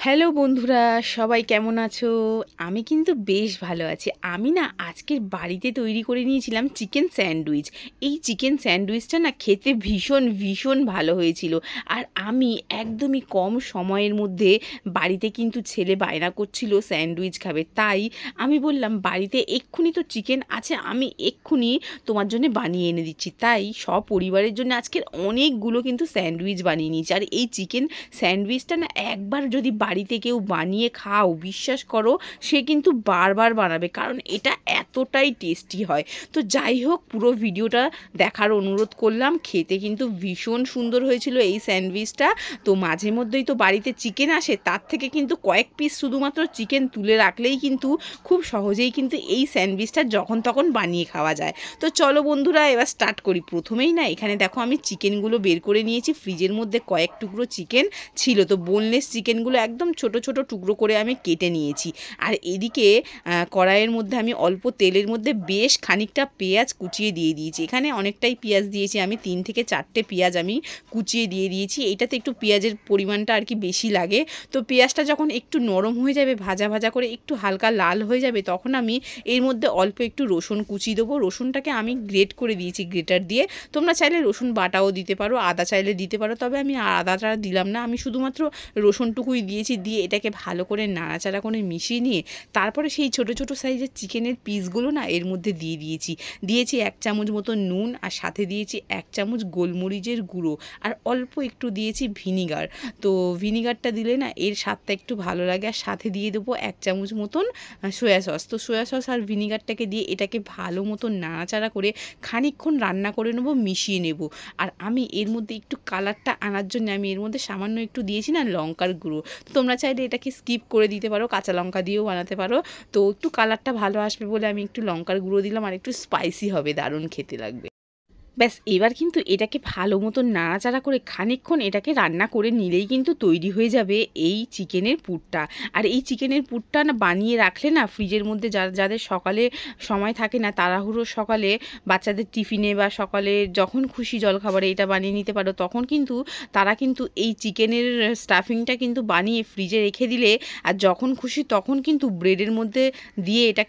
Hello বন্ধুরা, সবাই কেমন আছো? আমি কিন্তু বেশ ভালো আছি। আমি না আজকের বাড়িতে তৈরি করে নিয়েছিলাম চিকেন স্যান্ডউইচ। এই চিকেন স্যান্ডউইচটা না খেতে ভীষণ ভীষণ ভালো হয়েছিল। আর আমি একদমই কম সময়ের মধ্যে বাড়িতে কিন্তু ছেলে বায়না করছিল স্যান্ডউইচ খাবে। তাই আমি বললাম বাড়িতে এক্ষুনি তো চিকেন আছে, আমি এক্ষুনি তোমার জন্য বানিয়ে এনে দিচ্ছি। তাই সপরিবারের জন্য আজকের অনেকগুলো কিন্তু স্যান্ডউইচ বানিয়ে নিয়েছি। আর এই চিকেন স্যান্ডউইচটা না একবার যদি বাড়িতে কেউ বানিয়ে খাও, বিশ্বাস করো সে কিন্তু বারবার বানাবে, কারণ এটা এতটাই টেস্টি হয়। তো যাই হোক, পুরো ভিডিওটা দেখার অনুরোধ করলাম। খেতে কিন্তু ভীষণ সুন্দর হয়েছিল এই স্যান্ডউইচটা। তো মাঝে মধ্যেই তো বাড়িতে চিকেন আসে, তার থেকে কিন্তু কয়েক পিস শুধুমাত্র চিকেন তুলে রাখলেই কিন্তু খুব সহজেই কিন্তু এই স্যান্ডউইচটা যখন তখন বানিয়ে খাওয়া যায়। তো চলো বন্ধুরা, এবার স্টার্ট করি। প্রথমেই না এখানে দেখো আমি চিকেনগুলো বের করে নিয়েছি। ফ্রিজের মধ্যে কয়েক টুকরো চিকেন ছিল, তো বোনলেস চিকেনগুলো একদম ছোট ছোট টুকরো করে আমি কেটে নিয়েছি। আর এদিকে কড়াইয়ের মধ্যে আমি অল্প তেলের মধ্যে বেশ খানিকটা পেঁয়াজ কুচিয়ে দিয়ে দিয়েছি। এখানে অনেকটাই পেঁয়াজ দিয়েছি আমি, 3 থেকে 4টে পেঁয়াজ আমি কুচিয়ে দিয়ে দিয়েছি। এইটাতে একটু পেঁয়াজের পরিমাণটা আর কি বেশি লাগে। তো পেঁয়াজটা যখন একটু নরম হয়ে যাবে, ভাজা ভাজা করে একটু হালকা লাল হয়ে যাবে, তখন আমি এর মধ্যে অল্প একটু রসুন কুচি দেবো। রসুনটাকে আমি গ্রেট করে দিয়েছি গ্রেটার দিয়ে। তোমরা চাইলে রসুন বাটাও দিতে পারো, আদা চাইলে দিতে পারো, তবে আমি আদাটা দিলাম না, আমি শুধুমাত্র রসুনটুকুই দিয়েছি। দিয়ে এটাকে ভালো করে নাড়াচাড়া করে মিশিয়ে নিয়ে তারপরে সেই ছোট ছোট সাইজের চিকেনের পিসগুলো না এর মধ্যে দিয়ে দিয়েছি 1 চামচ মতো নুন, আর সাথে দিয়েছি 1 চামচ গোলমরিচের গুঁড়ো, আর অল্প একটু দিয়েছি ভিনিগার। তো ভিনিগারটা দিলে না এর স্বাদটা একটু ভালো লাগে। আর সাথে দিয়ে দেবো 1 চামচ মতন সয়া সস। তো সয়া সস আর ভিনিগারটাকে দিয়ে এটাকে ভালো মতো নাড়াচাড়া করে খানিকক্ষণ রান্না করে নেবো, মিশিয়ে নেব। আর আমি এর মধ্যে একটু কালারটা আনার জন্য আমি এর মধ্যে সামান্য একটু দিয়েছি না লঙ্কার গুঁড়ো। তো তোমরা চাইলে এটাকে স্কিপ করে দিতে পারো, কাঁচা লঙ্কা দিয়েও বানাতে পারো। তো একটু কালারটা ভালো আসবে বলে আমি একটু লঙ্কার গুঁড়ো দিলাম, আর একটু স্পাইসি হবে, দারুণ খেতে লাগবে। ব্যাস, এবার কিন্তু এটাকে ভালো মতো নাড়াচাড়া করে খানিকক্ষণ এটাকে রান্না করে নিলেই কিন্তু তৈরি হয়ে যাবে এই চিকেনের পুরটা। আর এই চিকেনের পুরটা না বানিয়ে রাখলে না ফ্রিজের মধ্যে যাদের সকালে সময় থাকে না, তাড়াহুড়োর সকালে বাচ্চাদের টিফিনে বা সকালে যখন খুশি জলখাবারে এটা বানিয়ে নিতে পারো, তখন কিন্তু তারা কিন্তু এই চিকেনের স্টাফিংটা কিন্তু বানিয়ে ফ্রিজে রেখে দিলে আর যখন খুশি তখন কিন্তু ব্রেডের মধ্যে দিয়ে এটা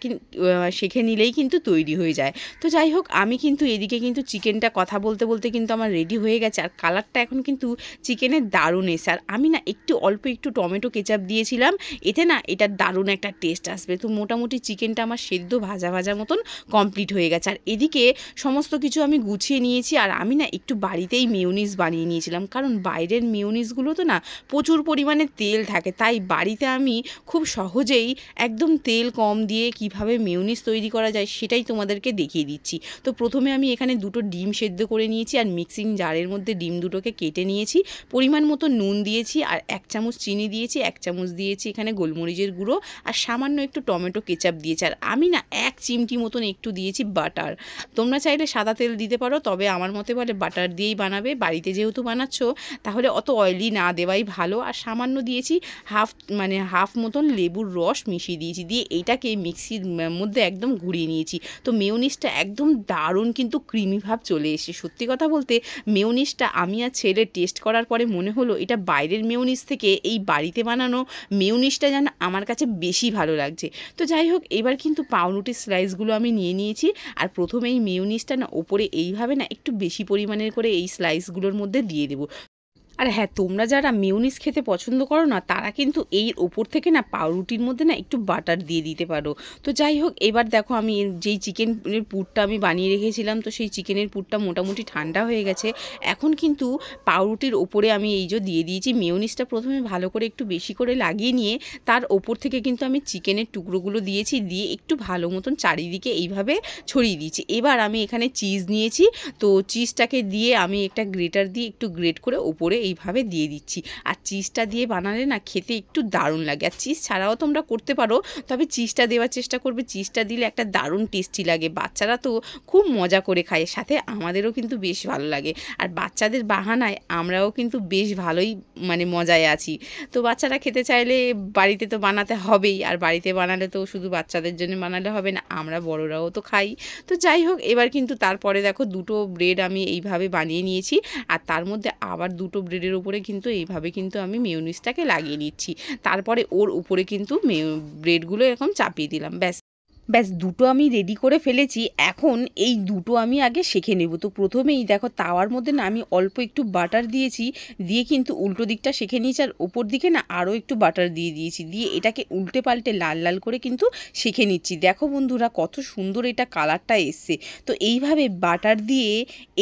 সেঁকে নিলেই কিন্তু তৈরি হয়ে যায়। তো যাই হোক, আমি কিন্তু এদিকে কিন্তু চিকেনটা কথা বলতে বলতে কিন্তু আমার রেডি হয়ে গেছে। আর কালারটা এখন কিন্তু চিকেনের দারুণ এসে। আর আমি না অল্প একটু টমেটো কেচাপ দিয়েছিলাম, এতে না এটার দারুণ একটা টেস্ট আসবে। তো মোটামুটি চিকেনটা আমার সেদ্ধ ভাজা ভাজা মতন কমপ্লিট হয়ে গেছে। আর এদিকে সমস্ত কিছু আমি গুছিয়ে নিয়েছি। আর আমি না একটু বাড়িতেই মেয়োনিজ বানিয়ে নিয়েছিলাম, কারণ বাইরের মেয়োনিজগুলো তো না প্রচুর পরিমাণে তেল থাকে। তাই বাড়িতে আমি খুব সহজেই একদম তেল কম দিয়ে কিভাবে মেয়োনিজ তৈরি করা যায় সেটাই তোমাদেরকে দেখিয়ে দিচ্ছি। তো প্রথমে আমি এখানে 2টো ডিম সেদ্ধ করে নিয়েছি, আর মিক্সিং জারের মধ্যে ডিম দুটোকে কেটে নিয়েছি। পরিমাণ মতো নুন দিয়েছি, আর 1 চামচ চিনি দিয়েছি, 1 চামচ দিয়েছি এখানে গোলমরিচের গুঁড়ো, আর সামান্য একটু টমেটো কেচাপ দিয়েছি। আর আমি না 1 চিমটি মতন একটু দিয়েছি বাটার। তোমরা চাইলে সাদা তেল দিতে পারো, তবে আমার মতে বলে বাটার দিয়েই বানাবে, বাড়িতে যেহেতু বানাচ্ছ তাহলে অত অয়েলি না দেওয়াই ভালো। আর সামান্য দিয়েছি হাফ মতন লেবুর রস মিশিয়ে দিয়েছি। দিয়ে এইটাকে মিক্সির মধ্যে একদম ঘুরিয়ে নিয়েছি। তো মেয়োনিজটা একদম দারুণ কিন্তু ক্রিমি ভাব চলে এসেছে। সত্যি কথা বলতে মেয়োনিজটা আমি আর ছেলে টেস্ট করার পরে মনে হলো এটা বাইরের মেয়োনিজ থেকে এই বাড়িতে বানানো মেয়োনিজটা যেন আমার কাছে বেশি ভালো লাগছে। তো যাই হোক, এবার কিন্তু পাউরুটির স্লাইসগুলো আমি নিয়ে নিয়েছি। আর প্রথমে এই মেয়োনিজটা না ওপরে এইভাবে না একটু বেশি পরিমাণের করে এই স্লাইসগুলোর মধ্যে দিয়ে দেবো। আর হ্যাঁ, তোমরা যারা মেয়োনিজ খেতে পছন্দ করো না, তারা কিন্তু এর ওপর থেকে না পাউরুটির মধ্যে না একটু বাটার দিয়ে দিতে পারো। তো যাই হোক, এবার দেখো আমি যেই চিকেনের পুরটা আমি বানিয়ে রেখেছিলাম, তো সেই চিকেনের পুরটা মোটামুটি ঠান্ডা হয়ে গেছে। এখন কিন্তু পাউরুটির ওপরে আমি এই যে দিয়ে দিয়েছি মেয়োনিজটা, প্রথমে ভালো করে একটু বেশি করে লাগিয়ে নিয়ে তার ওপর থেকে কিন্তু আমি চিকেনের টুকরোগুলো দিয়েছি, দিয়ে একটু ভালো মতন চারিদিকে এইভাবে ছড়িয়ে দিয়েছি। এবার আমি এখানে চিজ নিয়েছি, তো চিজটাকে দিয়ে আমি একটা গ্রেটার দিয়ে একটু গ্রেট করে ওপরে এইভাবে দিয়ে দিচ্ছি। আর চিজটা দিয়ে বানালে না খেতে একটু দারুণ লাগে। আর চিজ ছাড়াও তোমরা করতে পারো, তবে চিজটা দেওয়ার চেষ্টা করবে, চিজটা দিলে একটা দারুণ টেস্টি লাগে। বাচ্চারা তো খুব মজা করে খায়, সাথে আমাদেরও কিন্তু বেশ ভালো লাগে। আর বাচ্চাদের বাহানায় আমরাও কিন্তু বেশ ভালোই মজায় আছি। তো বাচ্চারা খেতে চাইলে বাড়িতে তো বানাতে হবেই, আর বাড়িতে বানালে তো শুধু বাচ্চাদের জন্য বানালে হবে না, আমরা বড়রাও তো খাই। তো যাই হোক, এবার কিন্তু তারপরে দেখো 2টো ব্রেড আমি এইভাবে বানিয়ে নিয়েছি, আর তার মধ্যে আবার 2টো ব্রেড ব্রেডের উপরে কিন্তু এইভাবে কিন্তু আমি মেয়োনিজটাকে লাগিয়ে নিচ্ছি। তারপরে ওর উপরে কিন্তু ব্রেডগুলো এরকম চাপিয়ে দিলাম। ব্যাস ব্যাস দুটো আমি রেডি করে ফেলেছি। এখন এই দুটো আমি আগে সেঁকে নেব। তো প্রথমেই দেখো তাওয়ার মধ্যে না আমি অল্প একটু বাটার দিয়েছি, দিয়ে কিন্তু উল্টো দিকটা সেঁকে নিয়েছি, আর ওপর দিকে না আরও একটু বাটার দিয়ে দিয়েছি, দিয়ে এটাকে উল্টে পাল্টে লাল লাল করে কিন্তু সেঁকে নিচ্ছি। দেখো বন্ধুরা কত সুন্দর এটা কালারটা এসছে। তো এইভাবে বাটার দিয়ে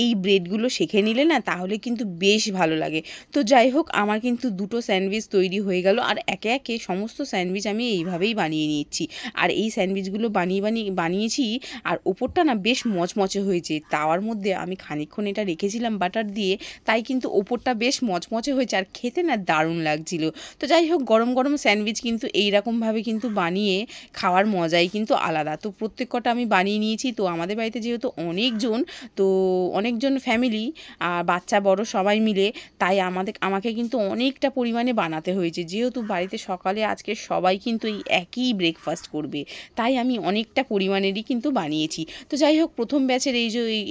এই ব্রেডগুলো সেঁকে নিলে না তাহলে কিন্তু বেশ ভালো লাগে। তো যাই হোক, আমার কিন্তু দুটো স্যান্ডউইচ তৈরি হয়ে গেল, আর একে একে সমস্ত স্যান্ডউইচ আমি এইভাবেই বানিয়ে নিচ্ছি। আর এই স্যান্ডউইচগুলো বানিয়েছি, আর ওপরটা না বেশ মচমচে হয়েছে। তাওয়ার মধ্যে আমি খানিকক্ষণ এটা রেখেছিলাম বাটার দিয়ে, তাই কিন্তু ওপরটা বেশ মচমচে হয়েছে, আর খেতে না দারুণ লাগছিল। তো যাই হোক, গরম গরম স্যান্ডউইচ কিন্তু এইরকমভাবে কিন্তু বানিয়ে খাওয়ার মজাই কিন্তু আলাদা। তো প্রত্যেক কটা আমি বানিয়ে নিয়েছি। তো আমাদের বাড়িতে যেহেতু অনেকজন ফ্যামিলি, আর বাচ্চা বড় সবাই মিলে, তাই আমাকে কিন্তু অনেকটা পরিমাণে বানাতে হয়েছে, যেহেতু বাড়িতে সকালে আজকে সবাই কিন্তু এই একই ব্রেকফাস্ট করবে, তাই আমি অনেকটা পরিমাণেরই কিন্তু বানিয়েছি। তো যাই হোক, প্রথম ব্যাচের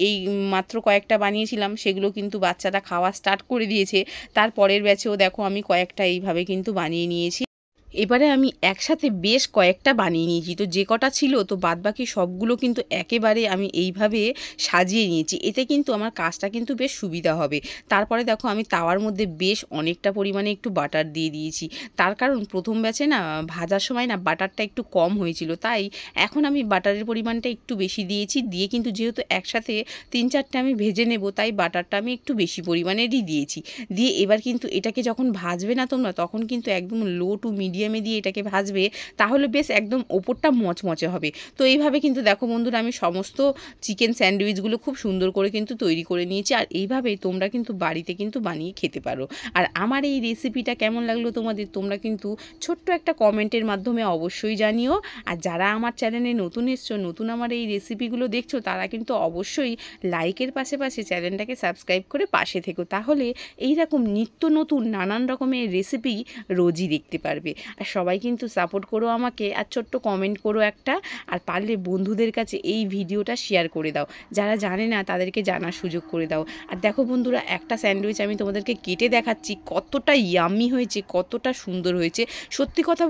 এই মাত্র কয়েকটা বানিয়েছিলাম, সেগুলো কিন্তু বাচ্চারা খাওয়া স্টার্ট করে দিয়েছে। তারপরের ব্যাচেও দেখো আমি কয়েকটা এইভাবে কিন্তু বানিয়ে নিয়েছি। এবারে আমি একসাথে বেশ কয়েকটা বানিয়ে নিয়েছি। তো যে কটা ছিল, তো বাদবাকি সবগুলো কিন্তু একেবারে আমি এইভাবে সাজিয়ে নিয়েছি। এতে কিন্তু আমার কাজটা কিন্তু বেশ সুবিধা হবে। তারপরে দেখো আমি তাওয়ার মধ্যে বেশ অনেকটা পরিমাণে একটু বাটার দিয়ে দিয়েছি। তার কারণ প্রথম ব্যাচে না ভাজার সময় না বাটারটা একটু কম হয়েছিল, তাই এখন আমি বাটারের পরিমাণটা একটু বেশি দিয়েছি। দিয়ে কিন্তু যেহেতু একসাথে 3-4টে আমি ভেজে নেব, তাই বাটারটা আমি একটু বেশি পরিমাণেরই দিয়েছি। দিয়ে এবার কিন্তু এটাকে যখন ভাজবে না তোমরা, তখন কিন্তু একদম লো টু মিডিয়ামে দিয়ে এটাকে ভাজবে, তাহলে বেশ একদম ওপরটা মচমচে হবে। তো এইভাবে কিন্তু দেখো বন্ধুরা, আমি সমস্ত চিকেন স্যান্ডউইচগুলো খুব সুন্দর করে কিন্তু তৈরি করে নিয়েছি, আর এইভাবেই তোমরা কিন্তু বাড়িতে কিন্তু বানিয়ে খেতে পারো। আর আমার এই রেসিপিটা কেমন লাগলো তোমাদের, তোমরা কিন্তু ছোট্ট একটা কমেন্টের মাধ্যমে অবশ্যই জানিও। আর যারা আমার চ্যানেলে নতুন এসছো, নতুন আমার এই রেসিপিগুলো দেখছো, তারা কিন্তু অবশ্যই লাইকের পাশে চ্যানেলটাকে সাবস্ক্রাইব করে পাশে থেকো, তাহলে এইরকম নিত্য নতুন নানান রকমের রেসিপি রোজই দেখতে পারবে। আর সবাই কিন্তু সাপোর্ট করো আমাকে, আর ছোট্ট কমেন্ট করো একটা, আর পারলে বন্ধুদের কাছে এই ভিডিওটা শেয়ার করে দাও, যারা জানে না তাদেরকে জানার সুযোগ করে দাও। আর দেখো বন্ধুরা, একটা স্যান্ডউইচ আমি তোমাদেরকে কেটে দেখাচ্ছি, কতটা ইয়াম্মি হয়েছে, কতটা সুন্দর হয়েছে। সত্যি কথা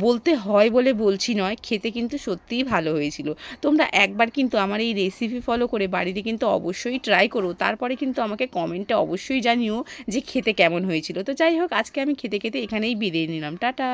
বলতে হয় বলে বলছি নয়, খেতে কিন্তু সত্যিই ভালো হয়েছিল। তোমরা একবার কিন্তু আমার এই রেসিপি ফলো করে বাড়িতে কিন্তু অবশ্যই ট্রাই করো, তারপরে কিন্তু আমাকে কমেন্টে অবশ্যই জানিও যে খেতে কেমন হয়েছিল। তো যাই হোক, আজকে আমি খেতে এখানেই বিদায় নিলাম। টাটা।